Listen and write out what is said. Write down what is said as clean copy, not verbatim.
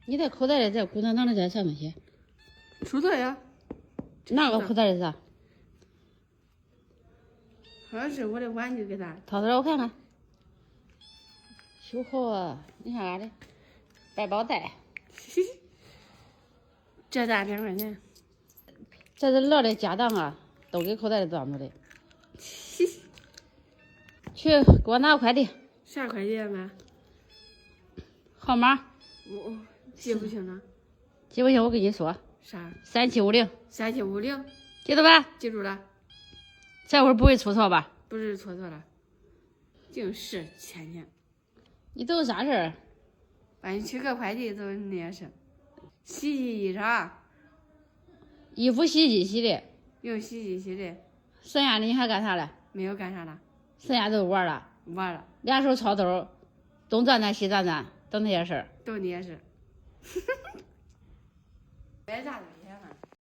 你在口袋里这鼓囊囊的这啥东西？出来呀？哪个口袋里是？好像是我的玩具给他。掏出来我看看。哟，你看俺的百宝袋，这咋2块钱？这是乐的家当啊，都给口袋里装着的。去给我拿个快递。啥快递啊？号码我记不清了。记不清我跟你说。啥？3750。3750。记住吧？记住了。这会儿不会出错吧？不是错了，就是钱钱。你都有啥事儿？帮你取个快递都是那些事。洗衣裳。衣服洗衣机洗的。用洗衣机洗的。剩下的你还干啥了？没有干啥了。剩下都玩了。玩了。2手抄兜，东转转西转转，都那些事儿。都那些事。别咋的，别嘛。